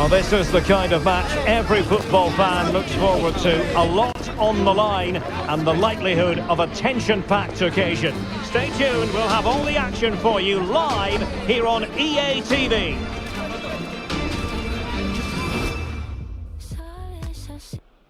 Well, this is the kind of match every football fan looks forward to. A lot on the line and the likelihood of a tension-packed occasion. Stay tuned, we'll have all the action for you live here on EA TV.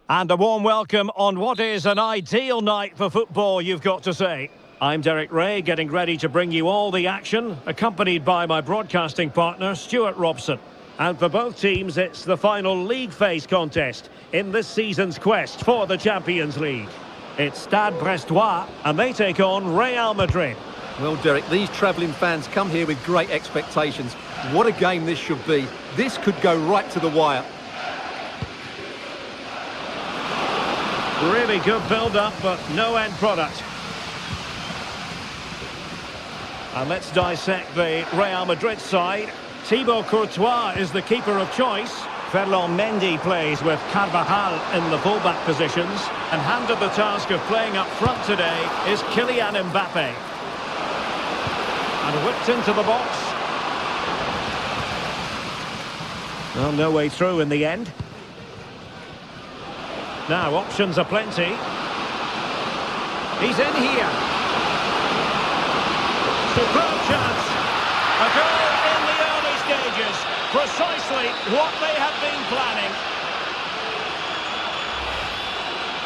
And a warm welcome on what is an ideal night for football, you've got to say. I'm Derek Ray, getting ready to bring you all the action, accompanied by my broadcasting partner, Stuart Robson. And for both teams, it's the final league phase contest in this season's quest for the Champions League. It's Stade Brestois, and they take on Real Madrid. Well, Derek, these travelling fans come here with great expectations. What a game this should be. This could go right to the wire. Really good build-up, but no end product. And let's dissect the Real Madrid side. Thibaut Courtois is the keeper of choice. Ferland Mendy plays with Carvajal in the fullback positions. And handed the task of playing up front today is Kylian Mbappe. And whipped into the box. Well, no way through in the end. Now, options are plenty. He's in here. Superb chance. A goal in the early stages. Precisely what they have been planning.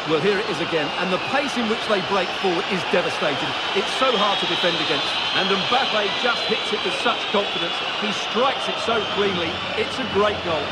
Well, here it is again, and the pace in which they break forward is devastating. It's so hard to defend against. And Mbappe just hits it with such confidence. He strikes it so cleanly. It's a great goal.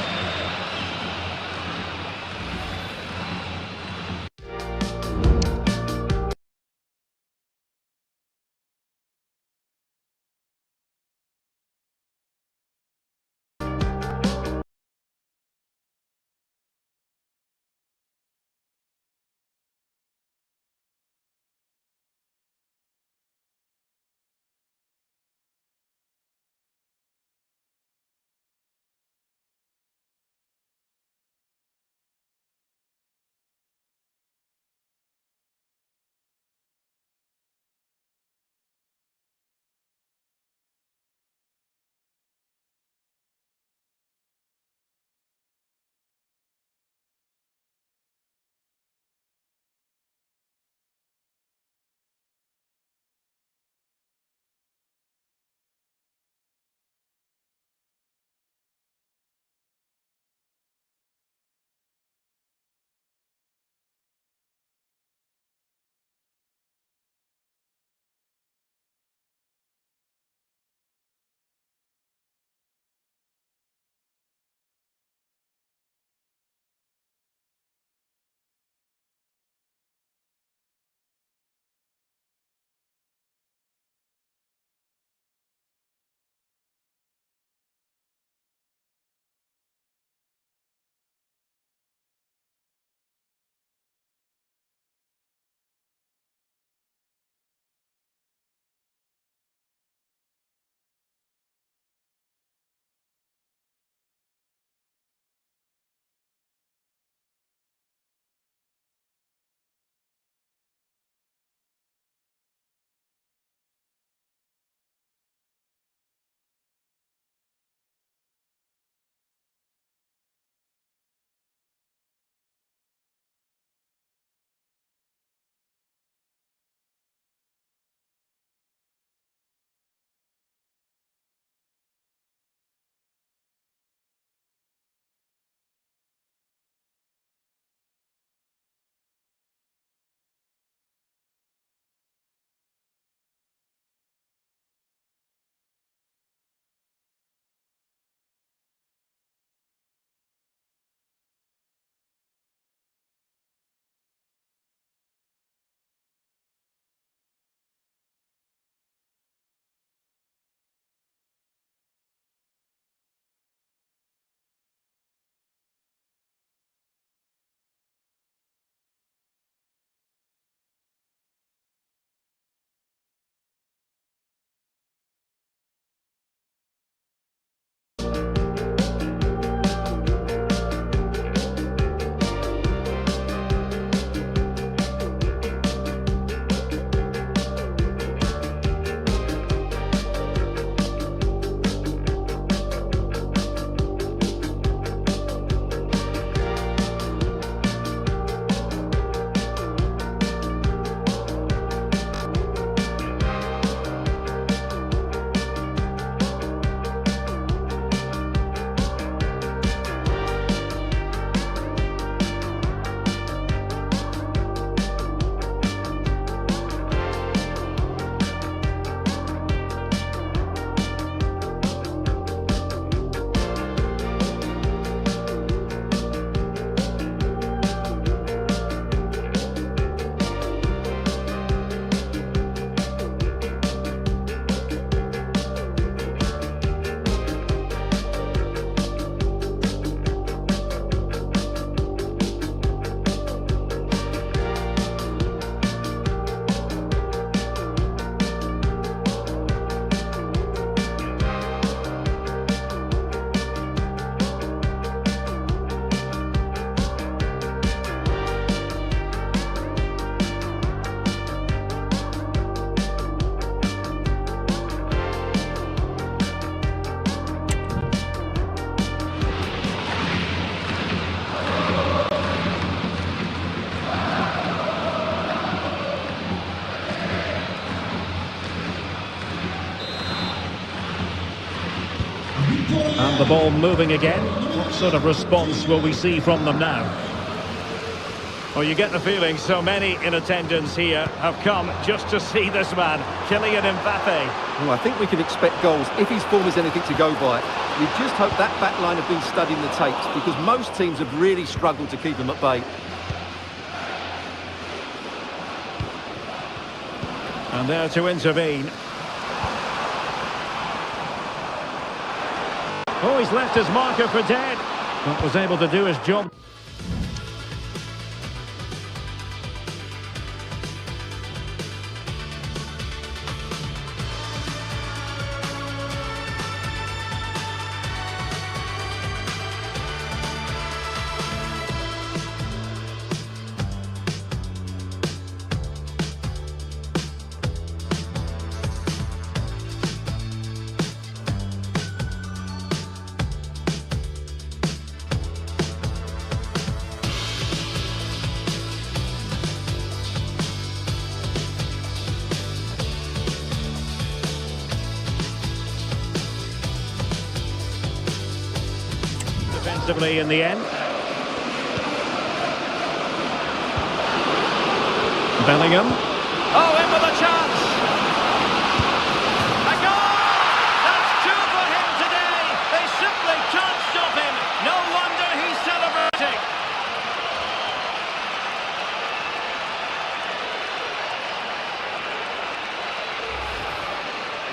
And the ball moving again. What sort of response will we see from them now? Well, you get the feeling so many in attendance here have come just to see this man, Kylian Mbappe. Well, I think we can expect goals if his form is anything to go by. We just hope that back line have been studying the tapes, because most teams have really struggled to keep him at bay. And there to intervene. Oh, he's left his marker for dead. But was able to do his job. Defensively in the end. Bellingham. Oh, in with a chance! A goal! That's two for him today! They simply can't stop him! No wonder he's celebrating!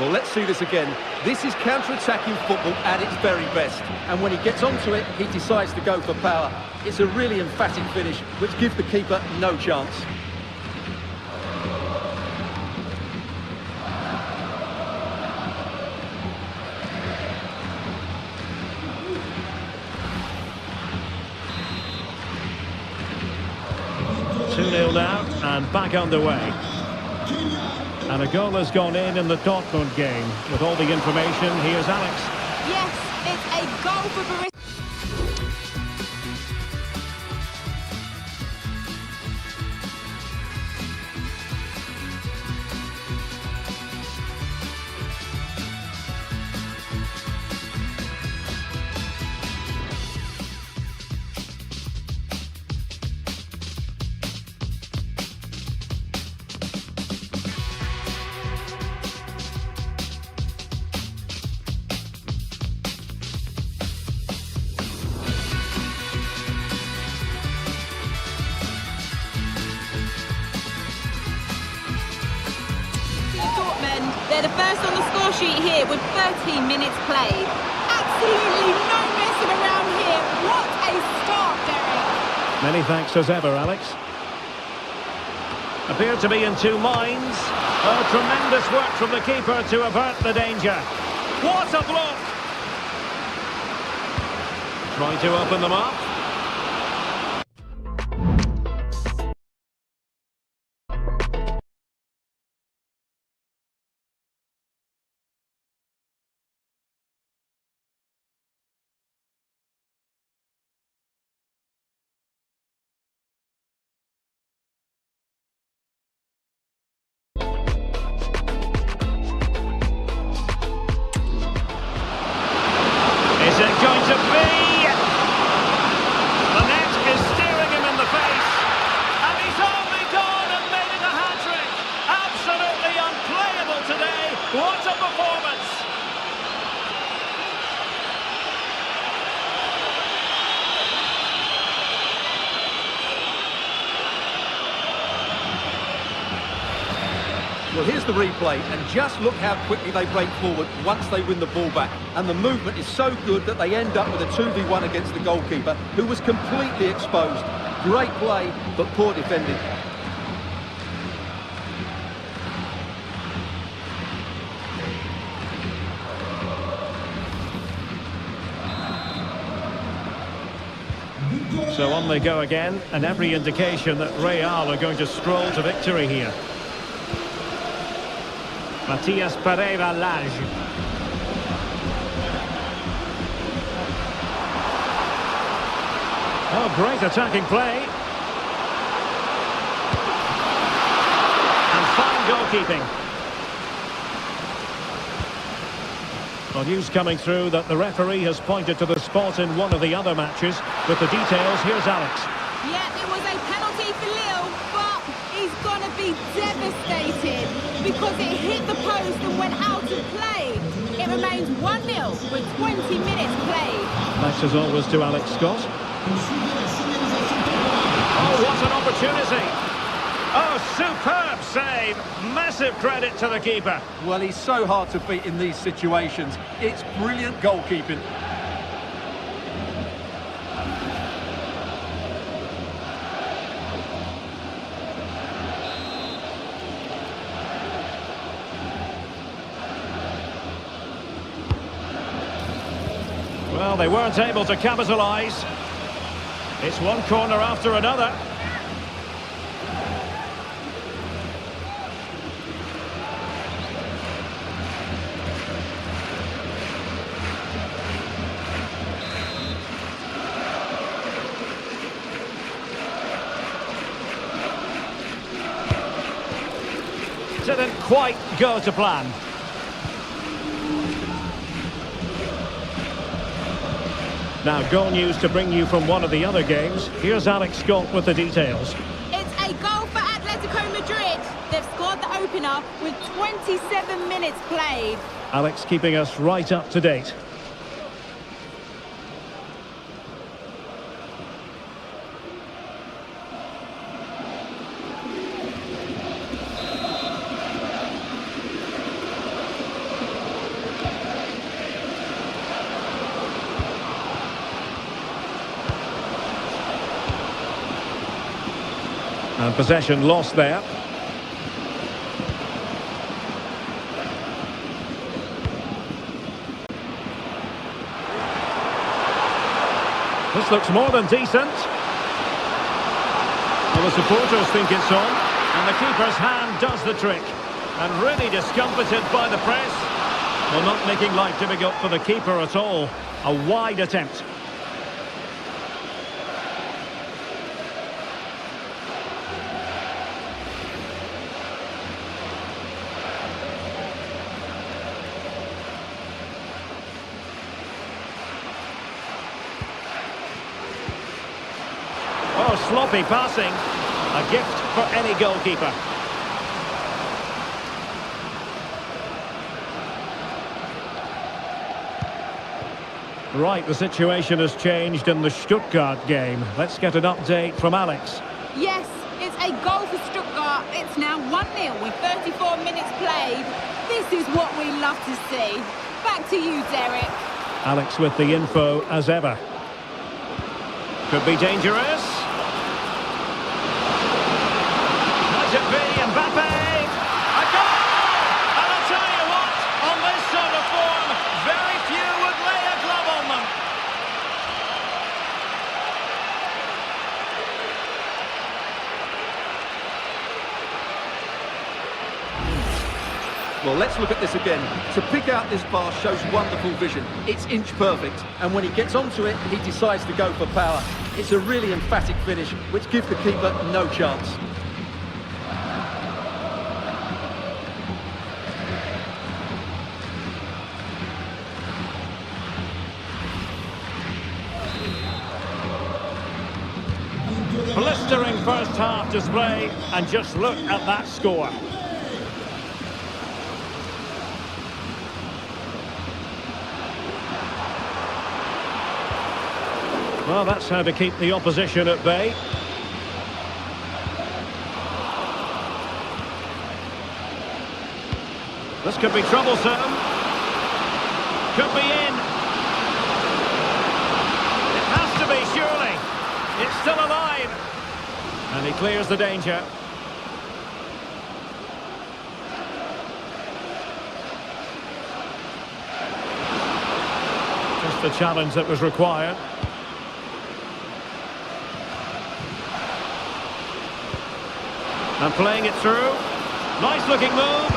Well, let's see this again. This is counter-attacking football at its very best. And when he gets onto it, he decides to go for power. It's a really emphatic finish, which gives the keeper no chance. Two-nil now, and back underway. And a goal has gone in the Dortmund game. With all the information, here's Alex. Yes, it's a goal for Borussia. They're the first on the score sheet here with 13 minutes played. Absolutely no messing around here. What a start, Derek. Many thanks as ever, Alex. Appear to be in two minds. Oh, tremendous work from the keeper to avert the danger. What a block! Trying to open them up. Is it going to be? The net is staring him in the face. And he's only gone and made it a hat-trick. Absolutely unplayable today. What a performance. Well, here's the replay, and just look how quickly they break forward once they win the ball back. And the movement is so good that they end up with a 2v1 against the goalkeeper, who was completely exposed. Great play, but poor defending. So on they go again, and every indication that Real are going to stroll to victory here. Matias Pereira Lage. Oh, great attacking play. And fine goalkeeping. Well, news coming through that the referee has pointed to the spot in one of the other matches. With the details, here's Alex. Yeah, it was a penalty for Lille, but he's going to be devastated because it hit the post and went out of play. It remains 1-0 with 20 minutes played. Thanks as always to Alex Scott. Oh, what an opportunity! Oh, superb save! Massive credit to the keeper. Well, he's so hard to beat in these situations. It's brilliant goalkeeping. Well, they weren't able to capitalise. It's one corner after another. Didn't quite go to plan. Now, goal news to bring you from one of the other games. Here's Alex Scott with the details. It's a goal for Atletico Madrid. They've scored the opener with 27 minutes played. Alex keeping us right up to date. And possession lost there. This looks more than decent. Well, the supporters think it's on, and the keeper's hand does the trick. And really discomfited by the press. Well, not making life difficult for the keeper at all. A wide attempt. Oh, sloppy passing. A gift for any goalkeeper. Right, the situation has changed in the Stuttgart game. Let's get an update from Alex. Yes, it's a goal for Stuttgart. It's now 1-0 with 34 minutes played. This is what we love to see. Back to you, Derek. Alex with the info as ever. Could be dangerous. Might it be Mbappe? A goal! And I'll tell you what, on this sort of form, very few would lay a glove on them. Well, let's look at this again. To pick out this pass shows wonderful vision. It's inch perfect, and when he gets onto it, he decides to go for power. It's a really emphatic finish, which gives the keeper no chance. Blistering first half display, and just look at that score. Well, that's how to keep the opposition at bay. This could be troublesome. Could be in. It has to be, surely. It's still alive. And he clears the danger. Just the challenge that was required. And playing it through. Nice looking move.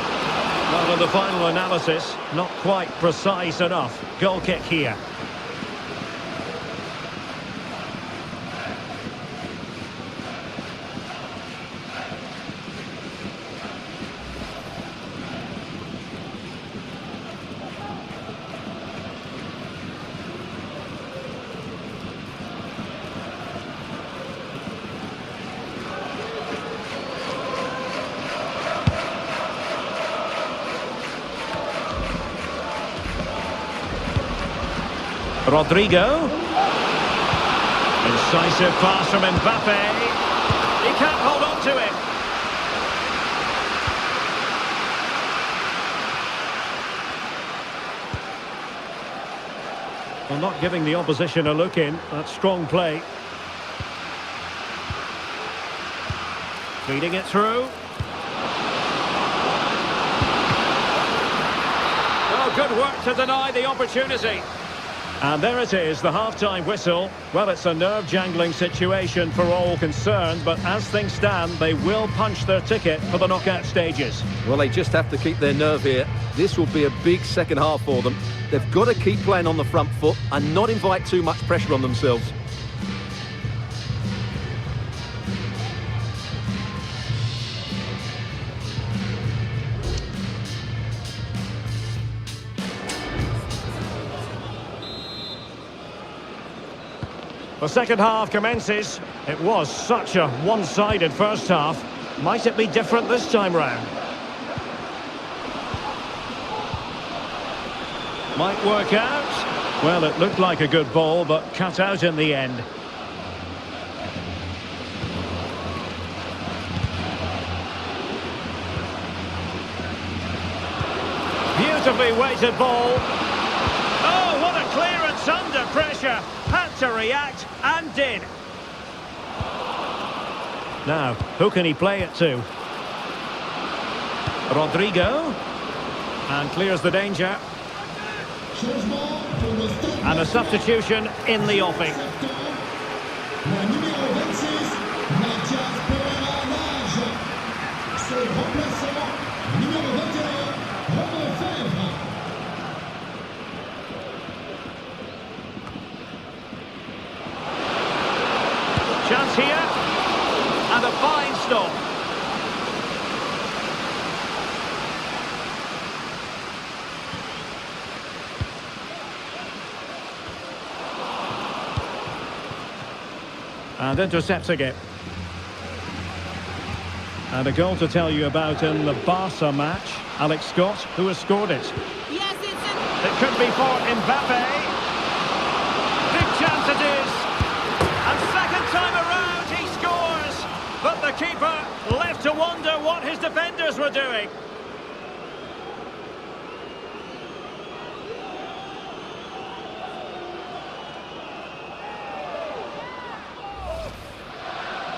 Well, in the final analysis, not quite precise enough. Goal kick here. Rodrigo. Incisive pass from Mbappe. He can't hold on to it. Well, not giving the opposition a look in. That's strong play. Feeding it through. Oh, good work to deny the opportunity. And there it is, the half-time whistle. Well, it's a nerve-jangling situation for all concerned, but as things stand, they will punch their ticket for the knockout stages. Well, they just have to keep their nerve here. This will be a big second half for them. They've got to keep playing on the front foot and not invite too much pressure on themselves. The second half commences. It was such a one-sided first half. Might it be different this time round? Might work out. Well, it looked like a good ball, but cut out in the end. Beautifully weighted ball. Oh, what a clearance under pressure. Had to react and did. Now, who can he play it to? Rodrigo. And clears the danger. And a substitution in the offing. Chance here, and a fine stop. And intercepting it. And a goal to tell you about in the Barca match. Alex Scott, who has scored it. Yes, It could be for Mbappe. Big chance it is. And second time around he scores. But the keeper left to wonder what his defenders were doing.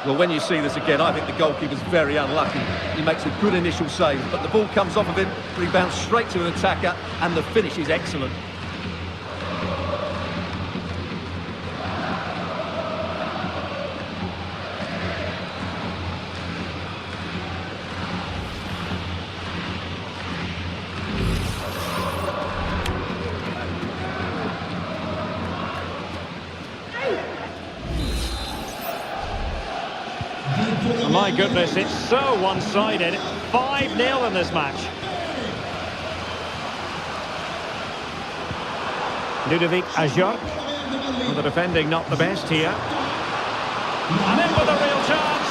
Well, when you see this again, I think the goalkeeper's very unlucky. He makes a good initial save, but the ball comes off of him, rebounds straight to an attacker, and the finish is excellent. My goodness, it's so one-sided. 5-0 in this match. Ludovic Ajorc. Well, the defending not the best here. And in with a real chance.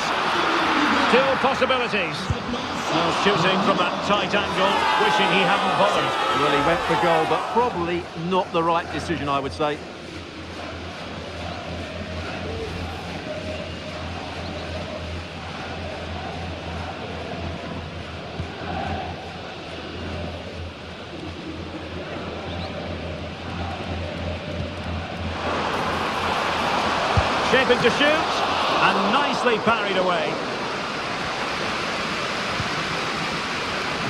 Still possibilities. Well, shooting from that tight angle, wishing he hadn't bothered. Well, he went for goal, but probably not the right decision, I would say. Shaping to shoot, and nicely parried away.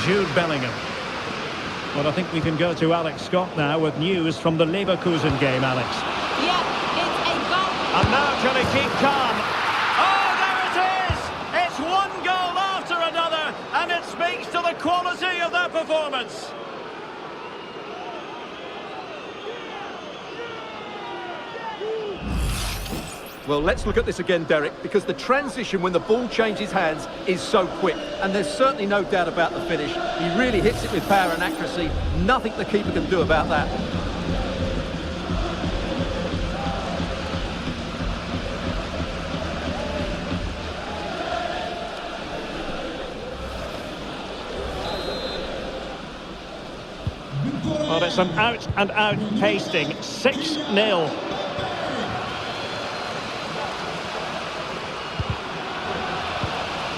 Jude Bellingham. Well, I think we can go to Alex Scott now with news from the Leverkusen game, Alex. yeah, it's a goal. And now can he keep calm? Oh, there it is! It's one goal after another, and it speaks to the quality of their performance. Well, let's look at this again, Derek, because the transition when the ball changes hands is so quick, and there's certainly no doubt about the finish. He really hits it with power and accuracy. Nothing the keeper can do about that. Victoria Well, it's an out-and-out pasting. 6-0.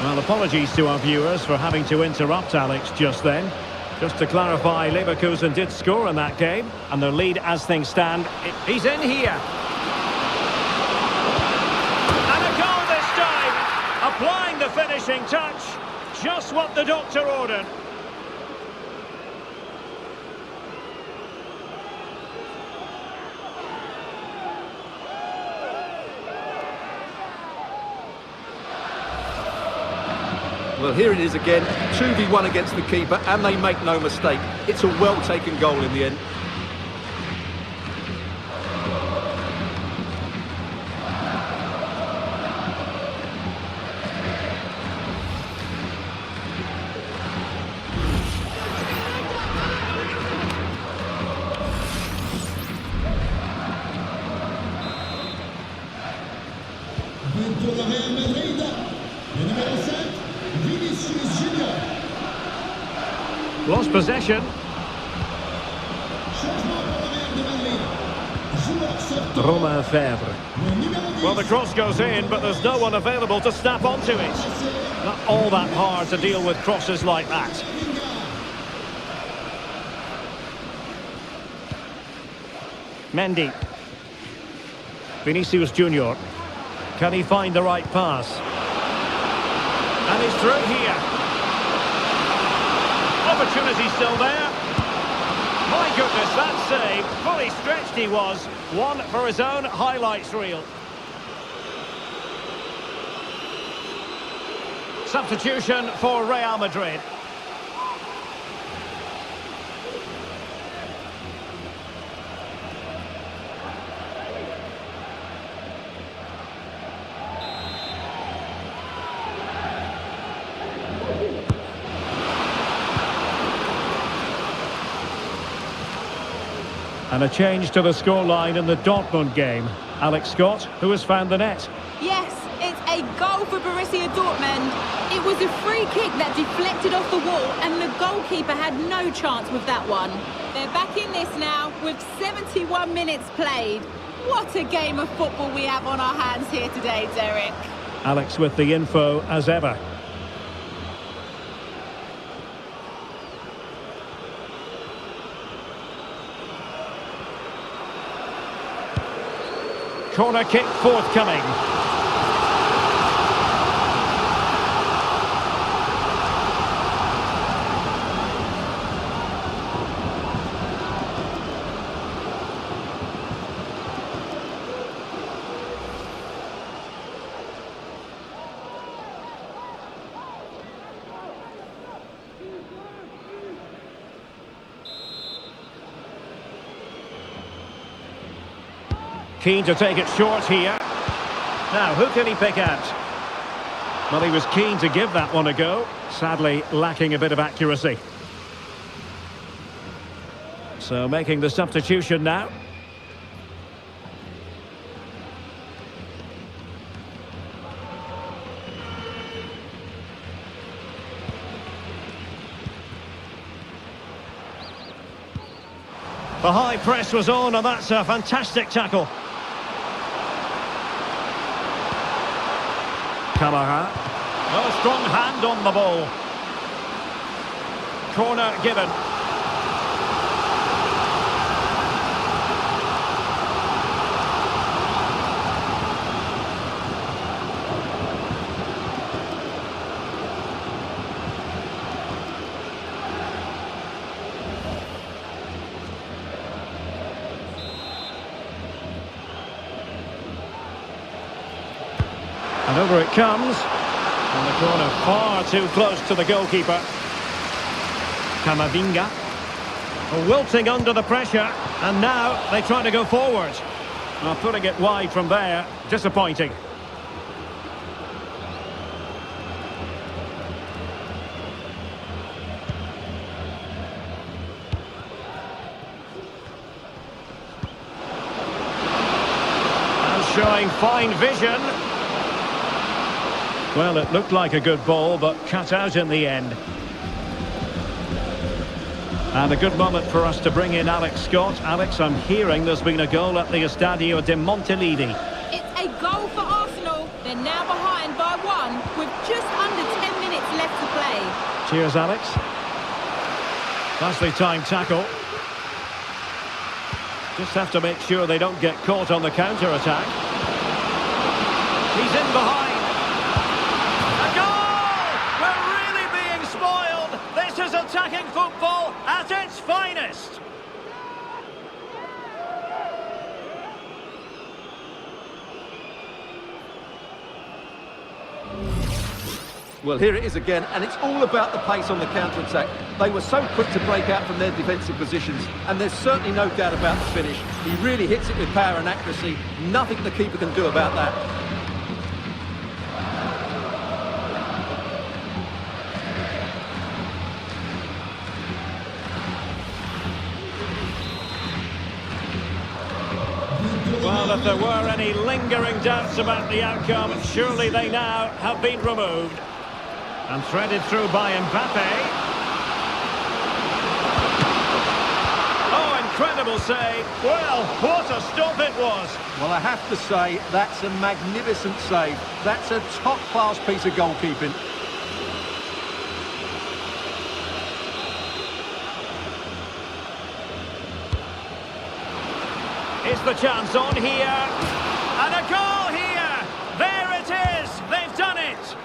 Well, apologies to our viewers for having to interrupt Alex just then. Just to clarify, Leverkusen did score in that game, and their lead as things stand. He's in here. And a goal this time. Applying the finishing touch. Just what the doctor ordered. Well, here it is again, 2v1 against the keeper, and they make no mistake. It's a well-taken goal in the end. Pour le Real Madrid, le numéro 5, Vinicius Junior. Lost possession. Changement pour le Real de Madrid. Joueur sortant. Romain Fèvre. Le numéro 10. Well, the cross goes in, but there's no one available to snap onto it. Not all that hard to deal with crosses like that. Mendy. Vinicius Junior. Can he find the right pass? And he's through here. Opportunity still there. My goodness, that save. Fully stretched he was. One for his own highlights reel. Substitution for Real Madrid. And a change to the scoreline in the Dortmund game. Alex Scott, who has found the net. Yes, it's a goal for Borussia Dortmund. It was a free kick that deflected off the wall, and the goalkeeper had no chance with that one. They're back in this now with 71 minutes played. What a game of football we have on our hands here today, Derek. Alex with the info as ever. Corner kick forthcoming. Keen to take it short here. Now, who can he pick out? Well, he was keen to give that one a go. Sadly, lacking a bit of accuracy. So, making the substitution now. The high press was on, and that's a fantastic tackle. Kamara. Well, a strong hand on the ball. Corner given. And over it comes. And the corner far too close to the goalkeeper. Camavinga. Wilting under the pressure. And now they try to go forward. Well, putting it wide from there. Disappointing. And showing fine vision. Well, it looked like a good ball, but cut out in the end. And a good moment for us to bring in Alex Scott. Alex, I'm hearing there's been a goal at the Estadio de Montilivi. It's a goal for Arsenal. They're now behind by 1 with just under 10 minutes left to play. Cheers, Alex. Nicely timed tackle. Just have to make sure they don't get caught on the counter-attack. He's in behind. A goal! We're really being spoiled. This is attacking football at its finest. Well, here it is again, and it's all about the pace on the counter-attack. They were so quick to break out from their defensive positions, and there's certainly no doubt about the finish. He really hits it with power and accuracy. Nothing the keeper can do about that. Well, if there were any lingering doubts about the outcome, surely they now have been removed. And threaded through by Mbappe. Oh, incredible save. Well, what a stop it was. Well, I have to say, that's a magnificent save. That's a top-class piece of goalkeeping. Is the chance on here? And a goal here! There it is! They've done it!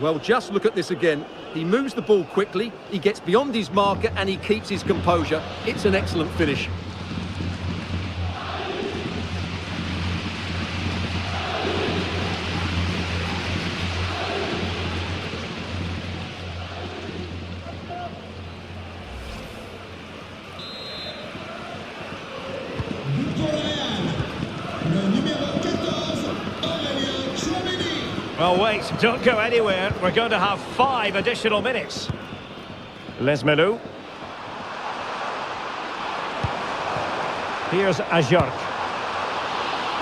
Well, just look at this again. He moves the ball quickly, he gets beyond his marker and he keeps his composure. It's an excellent finish. Well, wait, don't go anywhere. We're going to have 5 additional minutes. Les Melou. Here's Ajorc.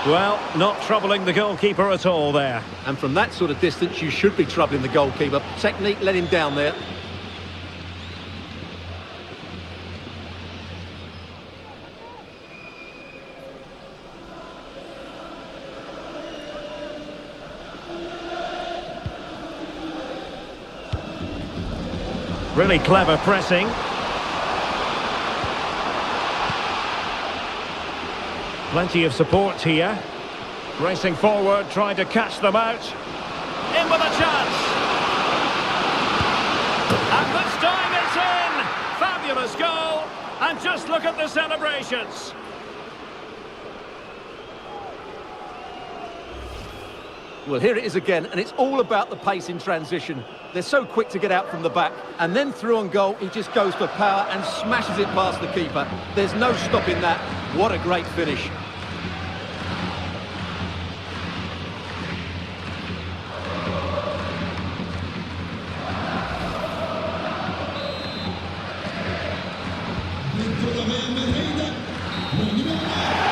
Well, not troubling the goalkeeper at all there. And from that sort of distance, you should be troubling the goalkeeper. Technique let him down there. Really clever pressing. Plenty of support here. Racing forward, trying to catch them out. In with a chance. And this time it's in. Fabulous goal. And just look at the celebrations. Well, here it is again, and it's all about the pace in transition. They're so quick to get out from the back, and then through on goal, he just goes for power and smashes it past the keeper. There's no stopping that. What a great finish.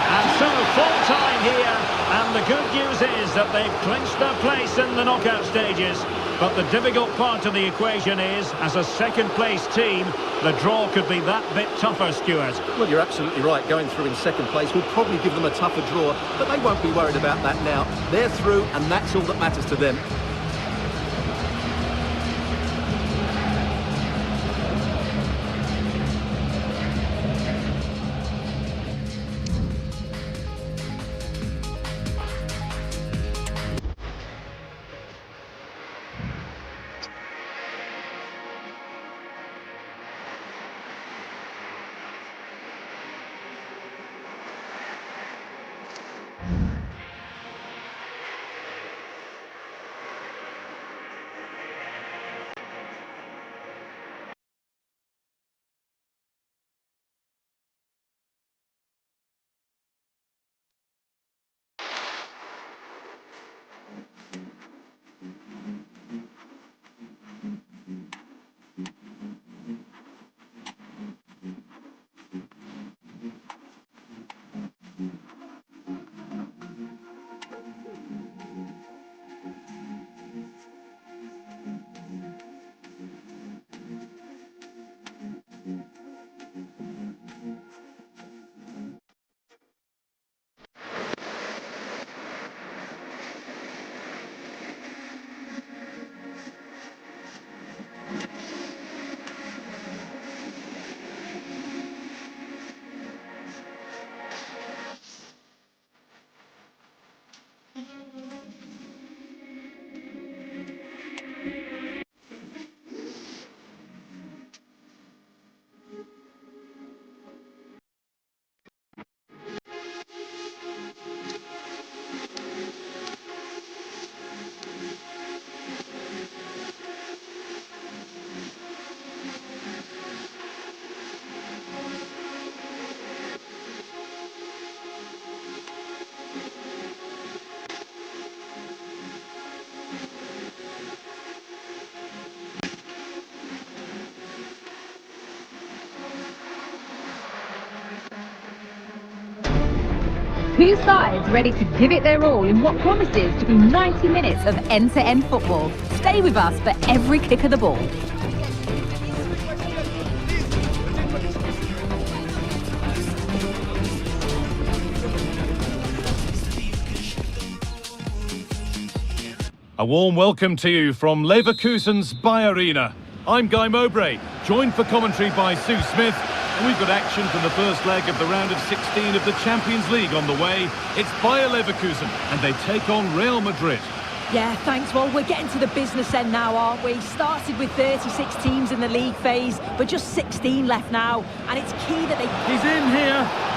And so, full time here. And the good news is that they've clinched their place in the knockout stages. But the difficult part of the equation is, as a second-place team, the draw could be that bit tougher, Stuart. Well, you're absolutely right. Going through in second place will probably give them a tougher draw, but they won't be worried about that now. They're through, and that's all that matters to them. Two sides ready to give it their all in what promises to be 90 minutes of end-to-end football. Stay with us for every kick of the ball. A warm welcome to you from Leverkusen's Bayer Arena. I'm Guy Mowbray, joined for commentary by Sue Smith. And we've got action from the first leg of the round of 16 of the Champions League on the way. It's Bayer Leverkusen, and they take on Real Madrid. Yeah, thanks. Well, we're getting to the business end now, aren't we? Started with 36 teams in the league phase, but just 16 left now. And it's key that they... He's in here.